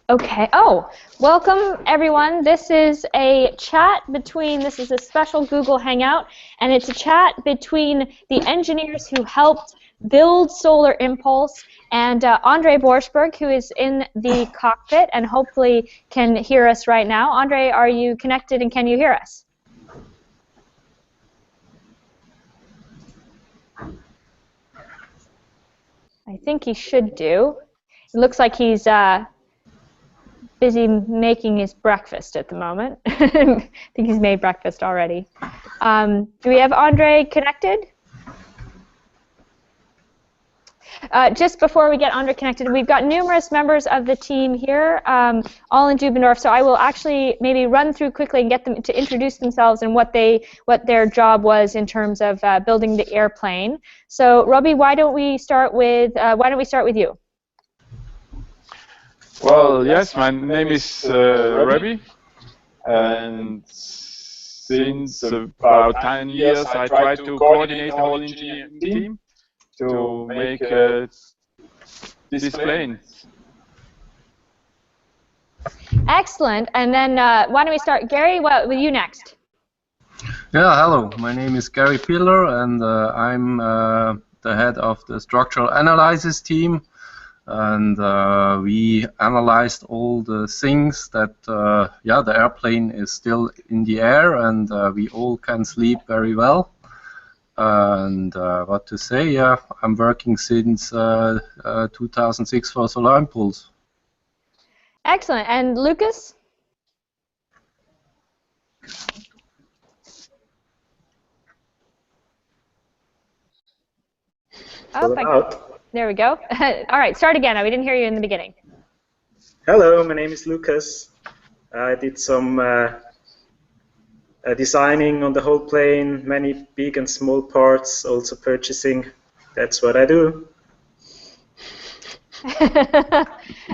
Okay. Oh, welcome everyone. This is a chat between, this is a special Google Hangout, and it's a chat between the engineers who helped build Solar Impulse and André Borschberg, who is in the cockpit and hopefully can hear us right now. André, are you connected and can you hear us? I think he should do. It looks like he's busy making his breakfast at the moment. I think he's made breakfast already. Do we have André connected? Just before we get André connected, we've got numerous members of the team here, all in Dubendorf, so I will actually maybe run through quickly and get them to introduce themselves and what their job was in terms of building the airplane. So, Robbie, why don't we start with you? Well, yes, my name is Robbie, and since about 10 years I try to coordinate the whole engineering team to make this plane. Excellent. And then why don't we start, Gary, with you next? Yeah, hello. My name is Gary Piller, and I'm the head of the structural analysis team. And we analyzed all the things that, yeah, the airplane is still in the air, and we all can sleep very well. And what to say, yeah, I'm working since 2006 for Solar Impulse. Excellent. And Lucas? Oh, there we go. All right, start again. We didn't hear you in the beginning. Hello, my name is Lucas. I did some designing on the whole plane, many big and small parts, also purchasing. That's what I do.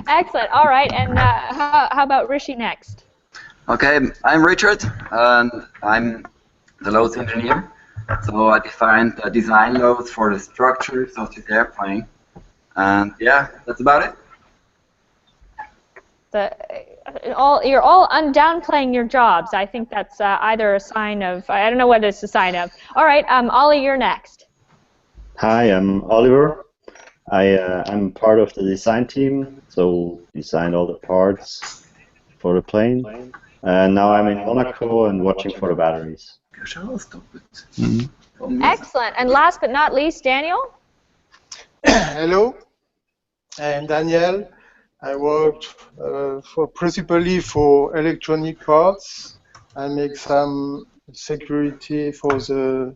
Excellent. All right, and how about Rishi next? Okay, I'm Richard, and I'm the loads engineer. So I defined the design loads for the structures of this airplane, and yeah, that's about it. You're all downplaying your jobs. I think that's either a sign of, I don't know what it's a sign of. All right, Ollie, you're next. Hi, I'm Oliver. I'm part of the design team, so designed all the parts for the plane. And now I'm in Monaco and watching for the batteries. Excellent. And last but not least, Daniel? Hello, I'm Daniel. I worked principally for electronic parts. I make some security for the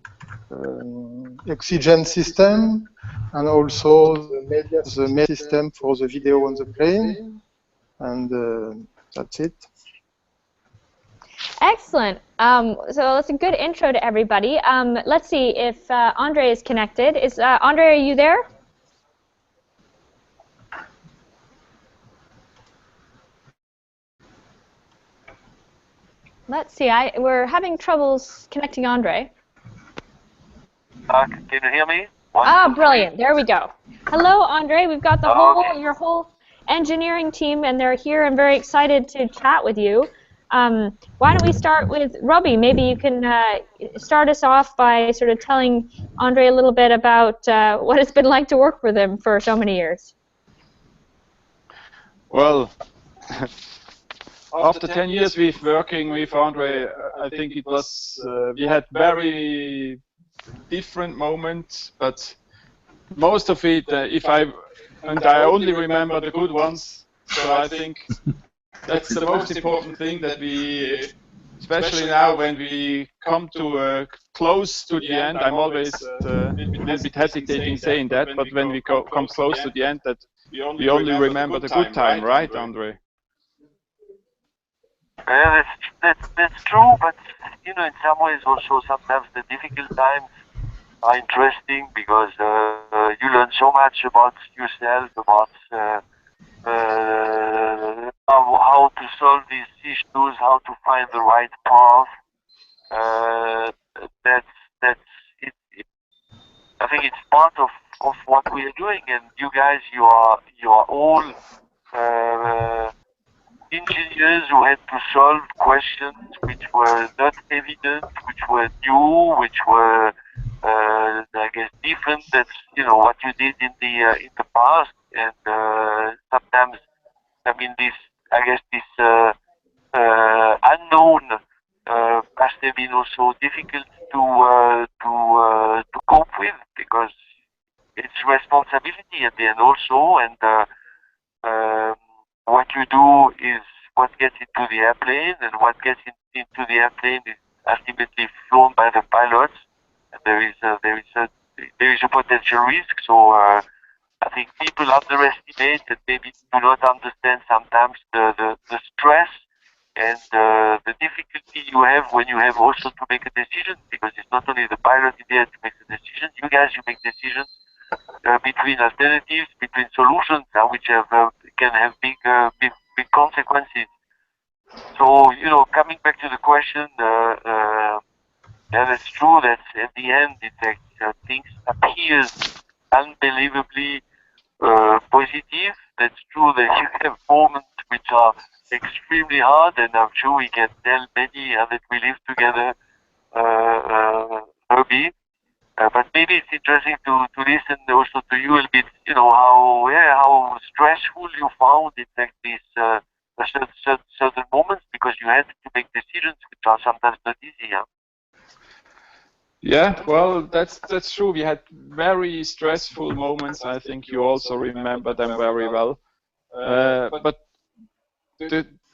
oxygen system and also the media system for the video on the plane. And that's it. Excellent. So that's a good intro to everybody. Let's see if André is connected. André, are you there? Let's see. We're having troubles connecting André. Can you hear me? Brilliant. There we go. Hello, André. We've got your whole engineering team, and they're here and very excited to chat with you. Why don't we start with Robbie? Maybe you can start us off by sort of telling André a little bit about what it's been like to work with him for so many years. Well, after 10 years with working with André, I think it was, we had very different moments, but most of it, I only remember the good ones, so I think that's the most important thing that we, especially now when we come to close to the end, I'm always a little bit hesitating saying that, but when we come close to the end, that we only remember the good time, right, André? Yeah, that's true, but you know, in some ways also sometimes the difficult times are interesting because you learn so much about yourself, about how to solve these issues, how to find the right path. That's it. I think it's part of what we are doing, and you guys, you are all engineers who had to solve questions which were not evident, which were new, which were, I guess, different. That's what you did in the past, and sometimes, I mean, this unknown must have been also difficult to cope with, because it's responsibility at the end also, and what you do is what gets into the airplane, and what gets into the airplane is ultimately flown by the pilots. And there is a potential risk. So I think people underestimate and maybe do not understand sometimes the stress and the difficulty you have when you have also to make a decision, because it's not only the pilot in there to make the decision. You guys, you make decisions between alternatives, between solutions, which can have big consequences. So, coming back to the question, yeah, that's true that at the end, in fact, things appear unbelievably positive. That's true that you have moments which are extremely hard, and I'm sure we can tell many that we live together, Herbie. But maybe it's interesting to listen also to you a little bit, how stressful you found in fact these certain moments, because you had to make decisions which are sometimes not easy. Yeah, well, that's true. We had very stressful moments. I think you also remember them very well. But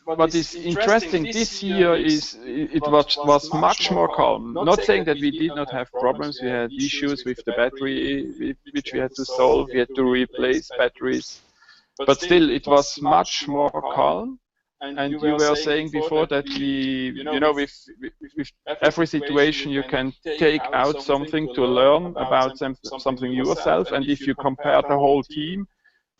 what is interesting this year is it was much more calm. Not saying that we did not have problems. We had issues with the battery, which we had to solve. We had to replace batteries. But still, it was much more calm. And you were saying before that with every situation you can take out something to learn about something yourself. And if you compare the whole team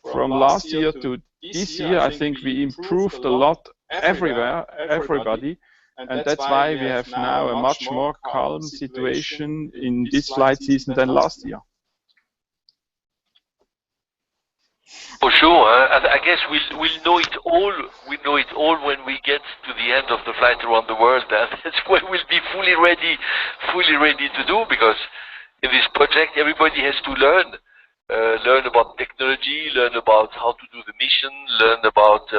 from last year to this year, I think we improved a lot everywhere, everybody. And that's why we have now a much more calm situation in this flight season than last year. For sure, I guess we'll know it all. We know it all when we get to the end of the flight around the world. That's when we'll be fully ready to do. Because in this project, everybody has to learn about technology, learn about how to do the mission, learn about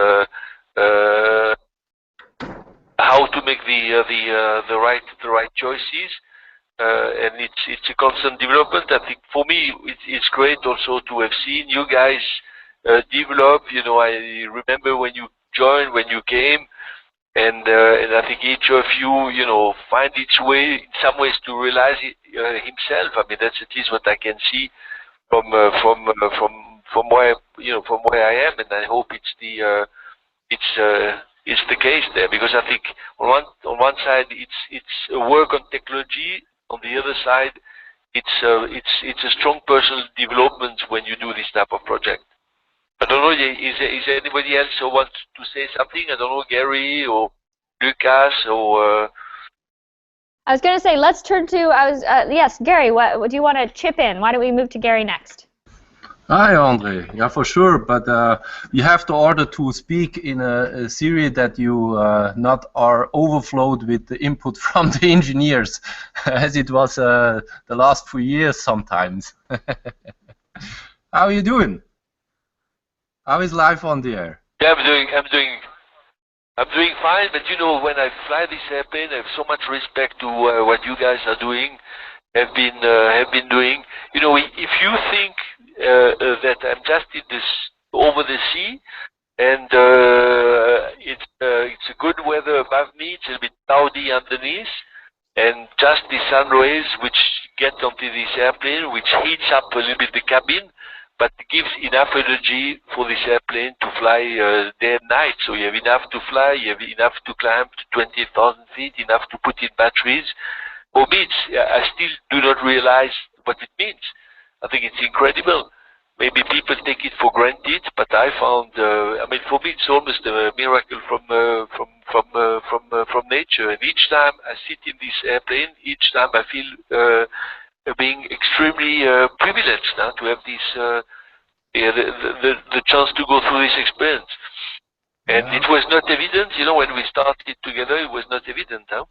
how to make the right choices. And it's a constant development. I think for me, it's great also to have seen you guys develop. I remember when you joined, when you came, and I think each of you, find its way in some ways to realize it, himself. I mean, that's at least what I can see from where from where I am, and I hope it's the case there, because I think on one side it's a work on technology. On the other side, it's a strong personal development when you do this type of project. I don't know, is there anybody else who wants to say something? I don't know, Gary or Lucas or... I was going to say, let's turn to, yes, Gary, what do you want to chip in? Why don't we move to Gary next? Hi, Andre. Yeah, for sure, but you have to order to speak in a series that you not are overflowed with the input from the engineers, as it was the last few years sometimes. How are you doing? How is life on the air? Yeah, I'm doing fine, but when I fly this airplane, I have so much respect to what you guys are doing, have been doing. If you think that I'm just over the sea, and it's a good weather above me, it's a bit cloudy underneath, and just the sun rays which get onto this airplane, which heats up a little bit the cabin, but gives enough energy for this airplane to fly day and night. So you have enough to fly, you have enough to climb to 20,000 feet, enough to put in batteries. For me, I still do not realize what it means. I think it's incredible. Maybe people take it for granted, but I found, for me, it's almost a miracle from nature. And each time I sit in this airplane, each time I feel being extremely privileged now to have this, the chance to go through this experience. And it was not evident, you know, when we started together, it was not evident, huh?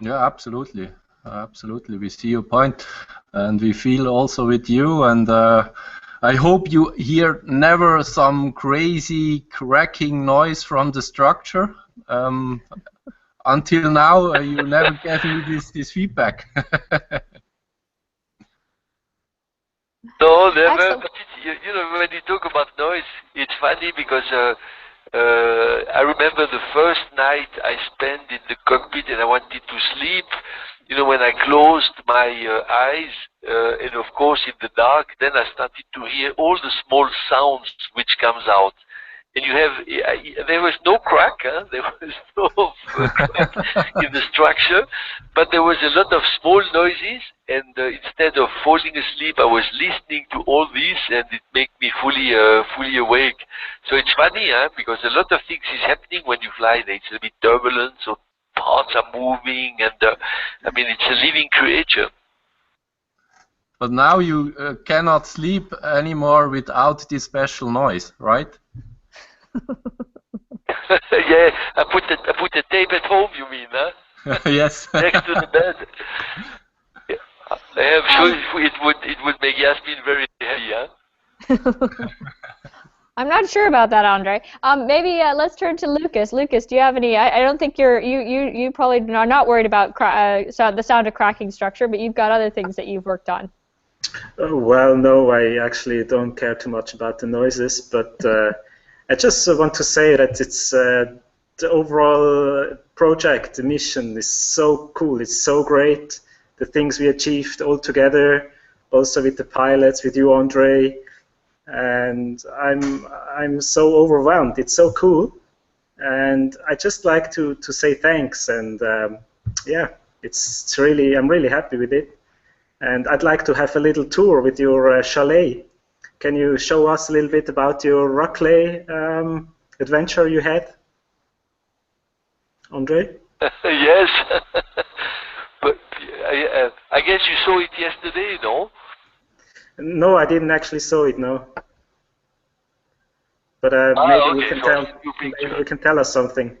Yeah, absolutely. Absolutely. We see your point, and we feel also with you. And I hope you hear never some crazy cracking noise from the structure. Until now, you never gave me this feedback. No, never. But you know, when you talk about noise, it's funny because I remember the first night I spent in the cockpit and I wanted to sleep. You know, when I closed my eyes, and of course in the dark, then I started to hear all the small sounds which comes out. And you have, there was no crack, huh? There was no crack in the structure, but there was a lot of small noises, and instead of falling asleep, I was listening to all this, and it made me fully awake. So it's funny, huh? Because a lot of things is happening when you fly. It's a bit turbulent, so parts are moving, and I mean, it's a living creature. But now you cannot sleep anymore without this special noise, right? Yeah, I put a tape at home, you mean, huh? Yes. Next to the bed. Yeah. I'm sure it would make Yasmin very happy, huh? I'm not sure about that, Andre. Maybe let's turn to Lucas. Lucas, do you have any? I don't think you probably are not worried about the sound of cracking structure, but you've got other things that you've worked on. Oh, well, no, I actually don't care too much about the noises, but I just want to say that it's the overall project, the mission is so cool. It's so great. The things we achieved all together, also with the pilots, with you, Andre. And I'm so overwhelmed. It's so cool, and I just like to say thanks. And yeah, it's really, I'm really happy with it. And I'd like to have a little tour with your chalet. Can you show us a little bit about your Rockley adventure you had, Andre? Yes, but I guess you saw it yesterday, no? No, I didn't actually saw it, no. But maybe you can tell us something.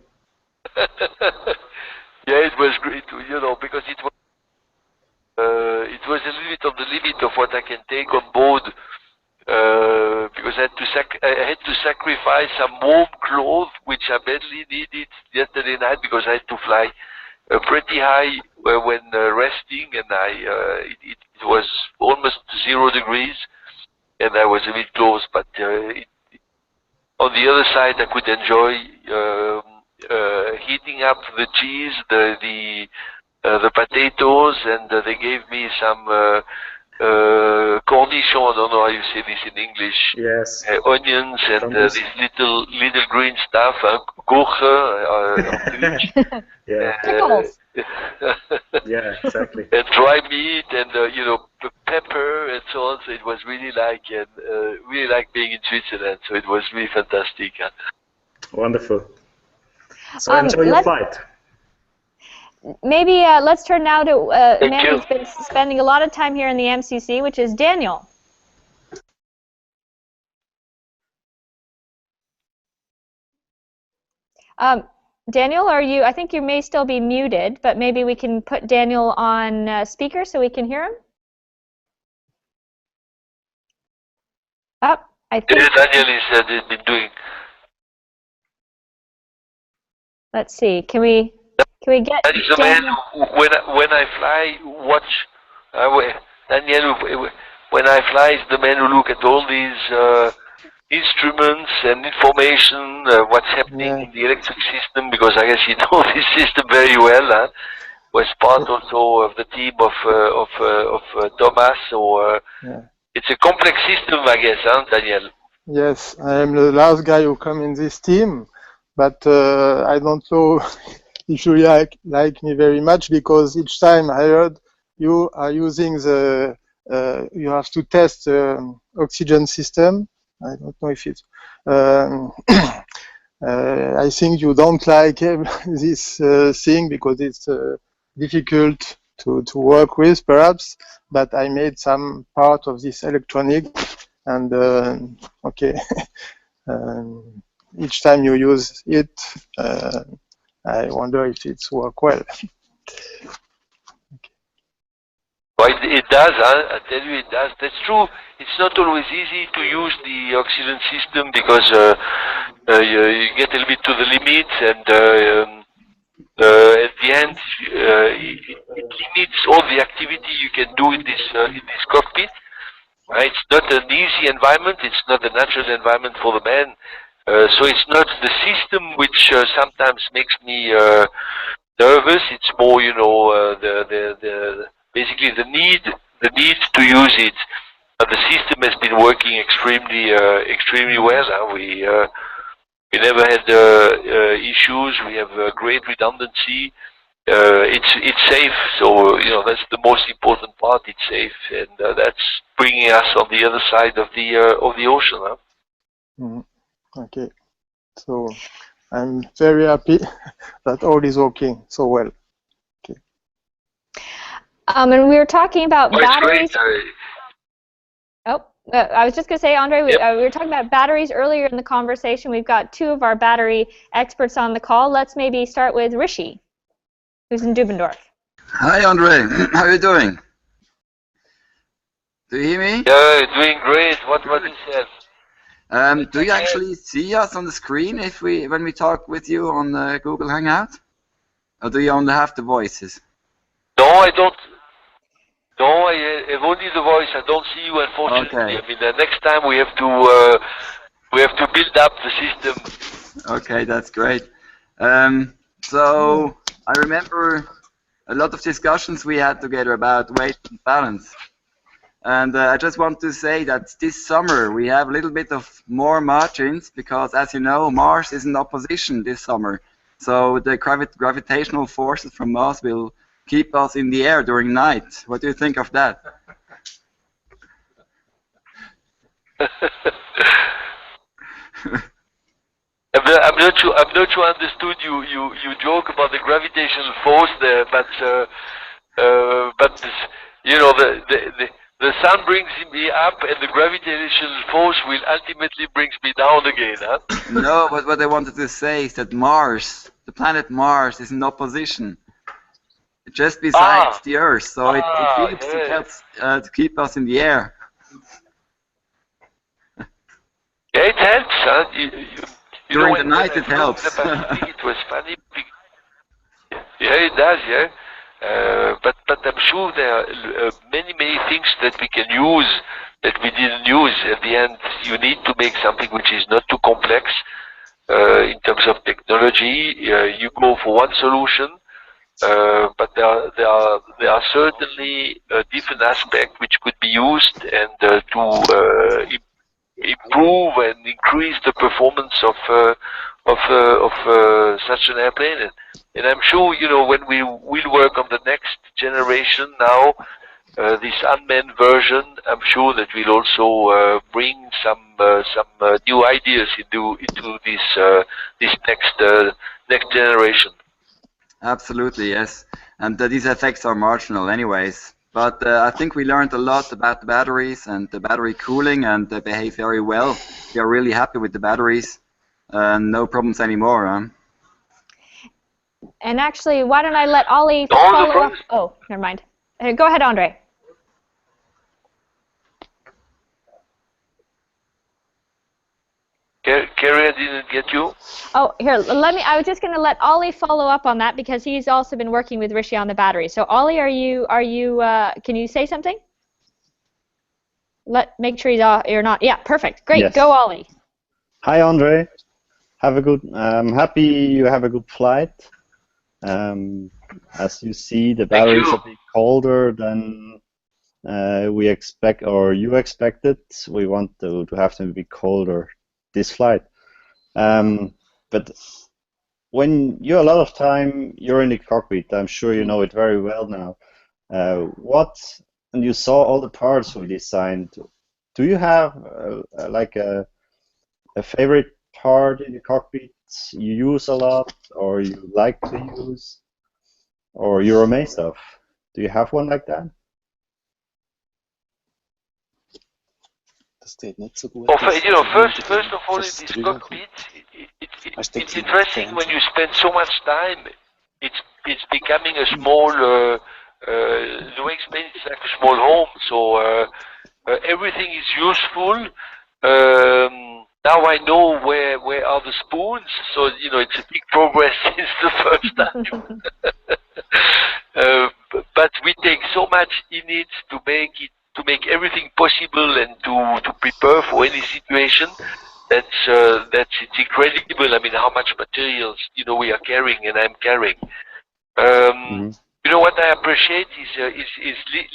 Yeah, it was great, you know, because it was a little bit on the limit of what I can take on board, because I had to sacrifice some warm clothes, which I badly needed yesterday night, because I had to fly pretty high when resting, and it was almost 0 degrees, and I was a bit close, but on the other side I could enjoy heating up the cheese, the potatoes, and they gave me some cornichon, I don't know how you say this in English. Yes. Onions and this little green stuff, gurke. Yeah. Pickles. Yeah, exactly. And dry meat and you know, pepper and so on. So it was really like being in Switzerland. So it was really fantastic. Wonderful. So enjoy your flight. Maybe let's turn now to a man who's been spending a lot of time here in the MCC, which is Daniel. Daniel, are you? I think you may still be muted, but maybe we can put Daniel on speaker so we can hear him. Oh, I think. Yes, Daniel has been doing. Let's see. Can we get? That is the man when I fly, watch. Daniel, when I fly, is the man who look at all these instruments and information, what's happening in the electric system, because I guess he knows this system very well. Huh? Was part also of the team of Thomas. So it's a complex system, I guess, huh, Daniel? Yes, I am the last guy who come in this team, but I don't know if you like me very much, because each time I heard you are using the you have to test the oxygen system. I don't know if it's. I think you don't like this thing because it's difficult to work with, perhaps. But I made some part of this electronic, and okay. each time you use it, I wonder if it's work well. Well, it does, I tell you it does. That's true. It's not always easy to use the oxygen system because you get a little bit to the limits, and at the end it limits all the activity you can do in this cockpit. Right? It's not an easy environment. It's not a natural environment for the man. So it's not the system which sometimes makes me nervous. It's more, you know, basically the need to use it. The system has been working extremely well. We never had issues. We have great redundancy. It's safe. So you know that's the most important part. It's safe, and that's bringing us on the other side of the ocean. Huh? Okay, so I'm very happy that all is working so well. Okay. And we were talking about batteries. It's great. I was just going to say, Andre, Yep. we were talking about batteries earlier in the conversation. We've got two of our battery experts on the call. Let's maybe start with Rishi, who's in Dubendorf. Hi, Andre. How are you doing? Do you hear me? Yeah, doing great. What you said? Do you actually see us on the screen when we talk with you on Google Hangout? Or do you only have the voices? No, I don't. No, I have only the voice. I don't see you, unfortunately. Okay. I mean, next time we have to build up the system. Okay, that's great. So I remember a lot of discussions we had together about weight and balance. And I just want to say that this summer we have a little bit of more margins because, as you know, Mars is in opposition this summer. So the gravitational forces from Mars will keep us in the air during night. What do you think of that? I'm not sure I understood you. You joke about the gravitational force there, but you know the sun brings me up, and the gravitational force will ultimately brings me down again, huh? No, but what I wanted to say is that Mars, the planet Mars, is in opposition, just besides the Earth. So it helps to keep us in the air. Yeah, it helps, huh? You During know, the night it helps. It was funny. Yeah, it does, yeah. But I'm sure there are many things that we can use that we didn't use. At the end, you need to make something which is not too complex in terms of technology. You go for one solution, but there are certainly different aspects which could be used and to improve and increase the performance of such an airplane. And I'm sure, you know, when we will work on the next generation now, this unmanned version, I'm sure that we'll also bring some new ideas into this next generation. Absolutely, yes. And these effects are marginal anyways. But I think we learned a lot about the batteries and the battery cooling, and they behave very well. We are really happy with the batteries. No problems anymore, huh? And actually, why don't I let Ollie follow up? Oh, never mind. Go ahead, Andre. Carrie, I didn't get you. Oh, here, I was just going to let Ollie follow up on that because he's also been working with Rishi on the battery. So, Ollie, can you say something? Make sure you're not. Yeah, perfect. Great. Yes. Go, Ollie. Hi, Andre. I'm happy you have a good flight. As you see, the batteries are a bit colder than we expect, or you expected. We want to have them be colder this flight. But when a lot of time you're in the cockpit, I'm sure you know it very well now. And you saw all the parts we designed. Do you have like a favorite part in the cockpit you use a lot, or you like to use, or you're amazed of? Do you have one like that? First of all, in this cockpit, it's interesting when you spend so much time. It's becoming a small. The way explained, it's like a small home. So everything is useful. Now I know where are the spoons. So it's a big progress since the first time. But we take so much in it to make everything possible and to prepare for any situation. That's it's incredible. I mean, how much materials we are carrying and I'm carrying. What I appreciate is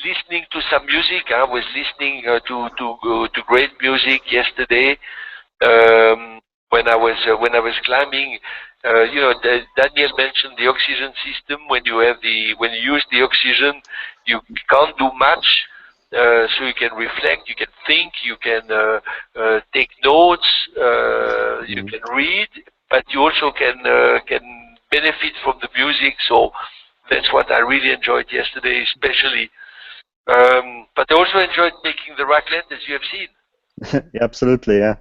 listening to some music. I was listening to great music yesterday when I was climbing. Daniel mentioned the oxygen system. When you use the oxygen, you can't do much. So you can reflect, you can think, you can take notes, you can read, but you also can benefit from the music. So that's what I really enjoyed yesterday, especially. But I also enjoyed making the raclette, as you have seen. Yeah, absolutely, yeah.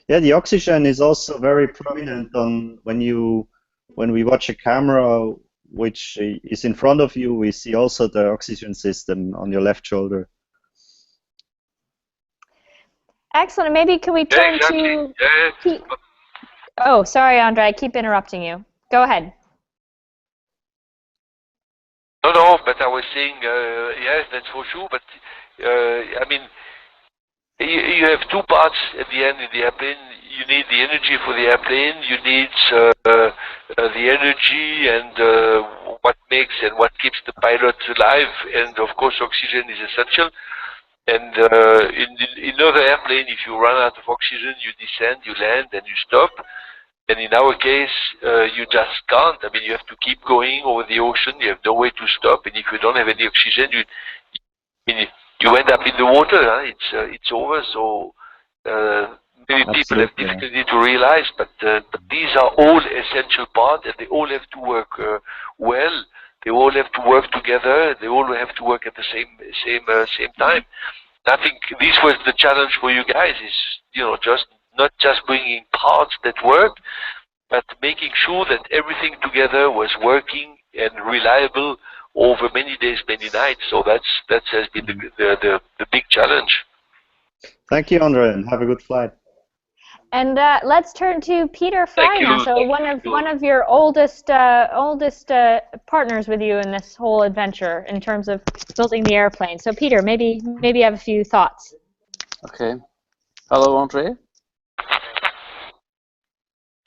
Yeah, the oxygen is also very prominent on when we watch a camera which is in front of you. We see also the oxygen system on your left shoulder. Excellent. Maybe can we turn to? Oh, sorry, Andre. I keep interrupting you. Go ahead. No, but I was saying yes, that's for sure. But I mean, you have two parts at the end in the airplane. You need the energy for the airplane. You need the energy and what makes and what keeps the pilot alive. And of course, oxygen is essential. And in another airplane, if you run out of oxygen, you descend, you land, and you stop. And in our case, you just can't. I mean, you have to keep going over the ocean. You have no way to stop. And if you don't have any oxygen, you end up in the water. Huh? It's over. So many people have difficulty to realize, but these are all essential parts, and they all have to work well. They all have to work together. They all have to work at the same time. I think this was the challenge for you guys: is just not just bringing parts that work, but making sure that everything together was working and reliable over many days, many nights. So that has been the big challenge. Thank you, Andre, and have a good flight. And let's turn to Peter Fry now. So one of your oldest partners with you in this whole adventure in terms of building the airplane. So Peter, maybe you have a few thoughts. Okay. Hello, Andre.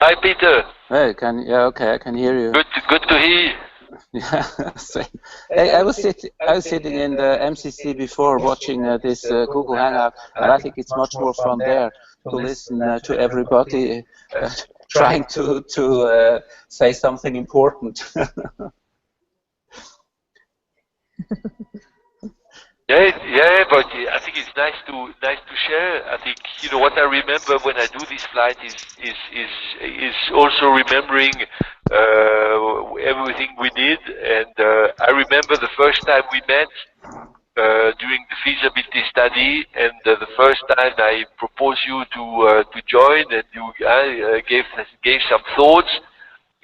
Hi, Peter. Hey, okay, I can hear you. Good to hear you. Yeah. Hey, I was sitting in the MCC before watching this Google Hangout, and I think it's much more fun there to listen to everybody trying to say something important. Yeah, but I think it's nice to share. I think what I remember when I do this flight is also remembering everything we did, and I remember the first time we met during the feasibility study, and the first time I proposed you to join, and you gave some thoughts,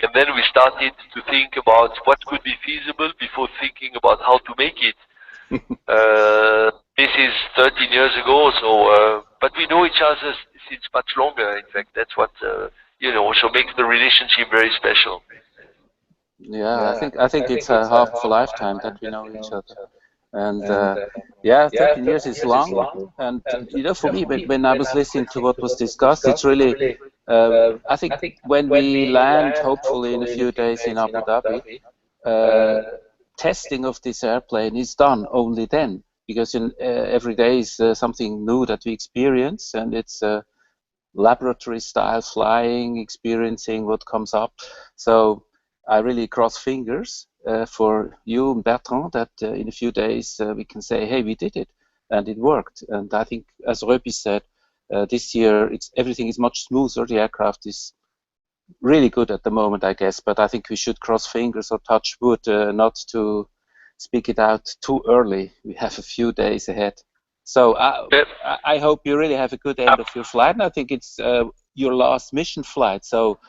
and then we started to think about what could be feasible before thinking about how to make it. This is 13 years ago, so but we know each other since much longer. In fact, that's what also makes the relationship very special. Yeah, I think it's half a lifetime that we know each other, and yeah, 13 years is long. And for me, when I was listening to what was discussed, it's really I think when we land, hopefully in a few days in Abu Dhabi. Testing of this airplane is done only then, because every day is something new that we experience, and it's laboratory style flying, experiencing what comes up. So I really cross fingers for you and Bertrand that in a few days we can say, hey, we did it, and it worked. And I think, as Röpi said, this year everything is much smoother. The aircraft is really good at the moment, I guess, but I think we should cross fingers or touch wood not to speak it out too early. We have a few days ahead. So I hope you really have a good end of your flight, and I think it's your last mission flight. So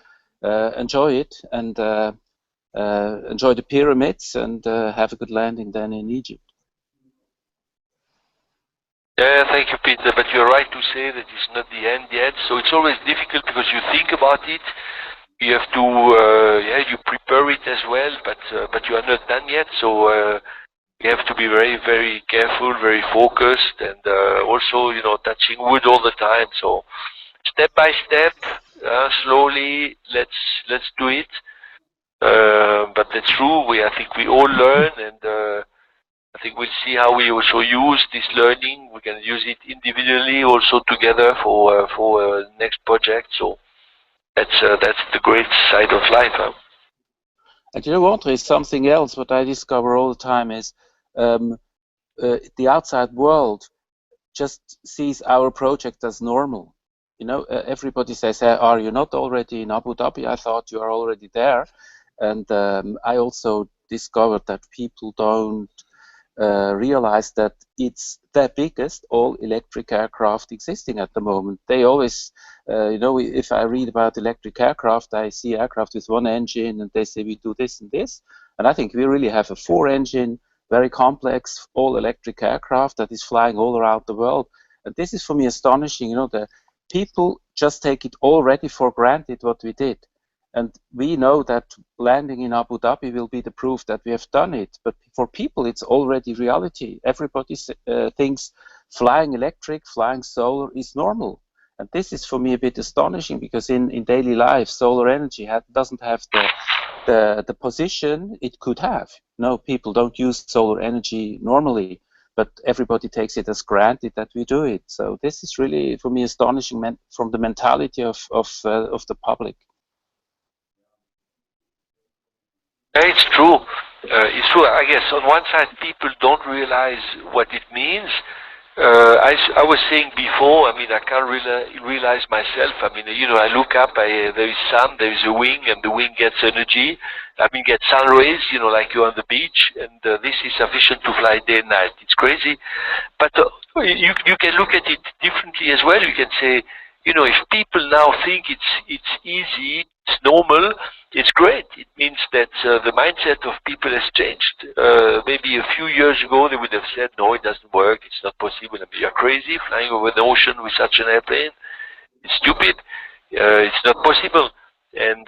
enjoy it, and enjoy the pyramids, and have a good landing then in Egypt. Yeah, thank you, Peter. But you're right to say that it's not the end yet. So it's always difficult because you think about it. You have to, you prepare it as well, but you are not done yet. So you have to be very, very careful, very focused, and also, touching wood all the time. So step by step, slowly, let's do it. But that's true. I think we all learn, and I think we'll see how we also use this learning. We can use it individually, also together for next project. So that's the great side of life. Huh? And André, something else what I discover all the time is the outside world just sees our project as normal. Everybody says, hey, are you not already in Abu Dhabi? I thought you are already there. And I also discovered that people don't realize that it's the biggest all-electric aircraft existing at the moment. They always, if I read about electric aircraft, I see aircraft with one engine, and they say we do this and this. And I think we really have a 4-engine, very complex, all-electric aircraft that is flying all around the world. And this is for me astonishing. The people just take it already for granted what we did. And we know that landing in Abu Dhabi will be the proof that we have done it. But for people, it's already reality. Everybody thinks flying electric, flying solar is normal. And this is for me a bit astonishing, because in daily life, solar energy doesn't have the position it could have. No, people don't use solar energy normally, but everybody takes it as granted that we do it. So this is really, for me, astonishing from the mentality of the public. It's true. It's true. I guess on one side, people don't realize what it means. I was saying before, I can't really realize myself. I look up, there is sun, there is a wing, and the wing gets energy. Gets sun rays, like you're on the beach, and this is sufficient to fly day and night. It's crazy. But you can look at it differently as well. You can say, if people now think it's easy, it's normal, it's great. It means that the mindset of people has changed. Maybe a few years ago they would have said, no, it doesn't work, it's not possible. You're crazy flying over the ocean with such an airplane. It's stupid. It's not possible. And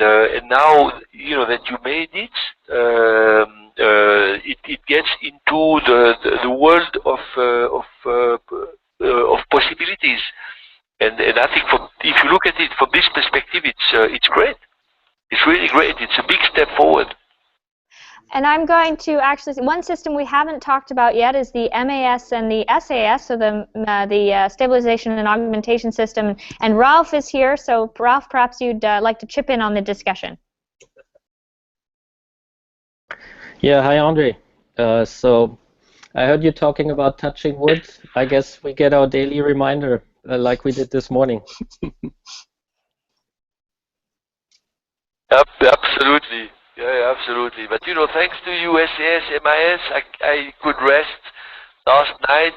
now that you made it, it gets into the world of possibilities. And I think if you look at it from this perspective, it's great. It's really great. It's a big step forward. And I'm going to actually, one system we haven't talked about yet is the MAS and the SAS, so the stabilization and augmentation system. And Ralph is here, so Ralph, perhaps you'd like to chip in on the discussion. Yeah, hi Andre. So I heard you talking about touching wood. I guess we get our daily reminder like we did this morning. Absolutely. Yeah, absolutely. But thanks to you, SAS, MIS, I could rest last night,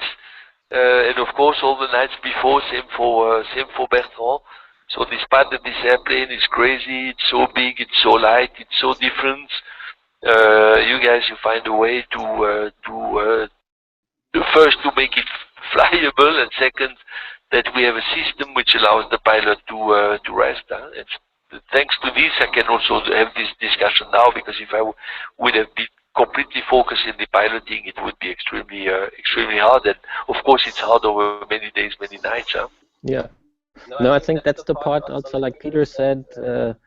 and of course all the nights before. Same for Bertrand. So despite that this airplane is crazy, it's so big, it's so light, it's so different, you guys, you find a way to first to make it flyable, and second that we have a system which allows the pilot to rest. Thanks to this, I can also have this discussion now, because if I would have been completely focused in the piloting, it would be extremely hard. And of course, it's hard over many days, many nights. Huh? Yeah. No, I think that's the part also, like Peter said, the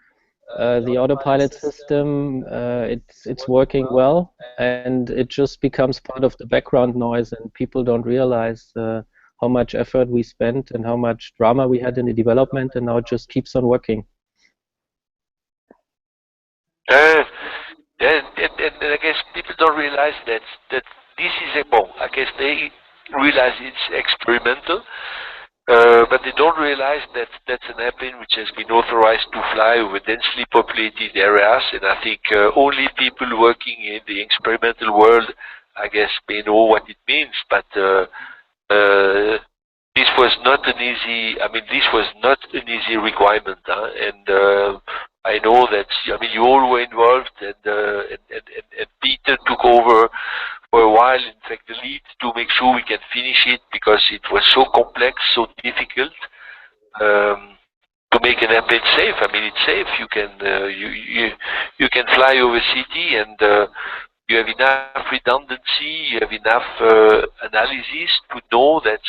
autopilot system, it's working well, and it just becomes part of the background noise, and people don't realize how much effort we spent and how much drama we had in the development, and now it just keeps on working. And I guess people don't realize that this is I guess they realize it's experimental, but they don't realize that that's an airplane which has been authorized to fly over densely populated areas, and I think only people working in the experimental world, I guess, may know what it means. But this was not an easy. I mean, this was not an easy requirement, and I know that. I mean, you all were involved, and Peter took over for a while. In fact, the lead to make sure we can finish it because it was so complex, so difficult. To make an airplane safe. I mean, it's safe. You can you can fly over city, and you have enough redundancy. You have enough analysis to know that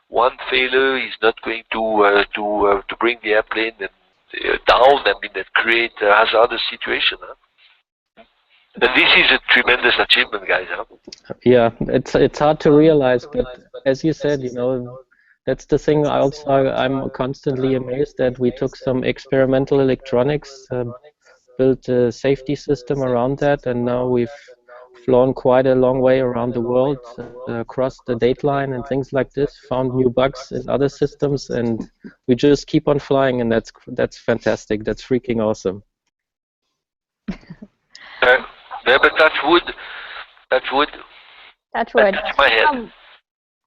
one failure is not going to bring the airplane down. I mean, that create a hazardous situation. And this is a tremendous achievement, guys. Yeah, it's hard to realize, but as you said, you know, that's the thing. I'm constantly amazed that we took some experimental electronics, built a safety system around that, and now we've flown quite a long way around the world, across the dateline and things like this, found new bugs in other systems, and we just keep on flying, and that's fantastic. That's freaking awesome. Yeah, but touch wood. Touch wood. Touch wood. Touch my head.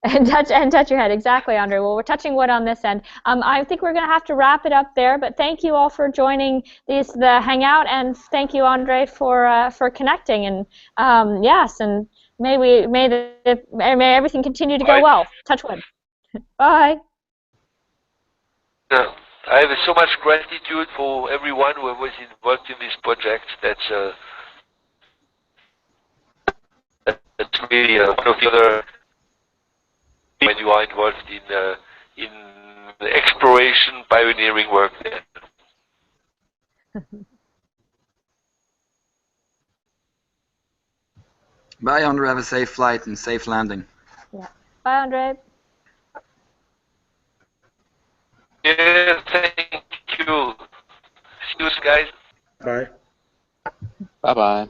And touch your head, exactly, Andre. Well, we're touching wood on this end. I think we're going to have to wrap it up there. But thank you all for joining the hangout, and thank you, Andre, for connecting. And yes, and may everything continue to go well. Touch wood. Bye. I have so much gratitude for everyone who was involved in this project. That's really one of the other. When you are involved in the exploration, pioneering work there. Bye, Andre. Have a safe flight and safe landing. Yeah. Bye, Andre. Yeah, thank you. See you guys. Bye. Bye-bye.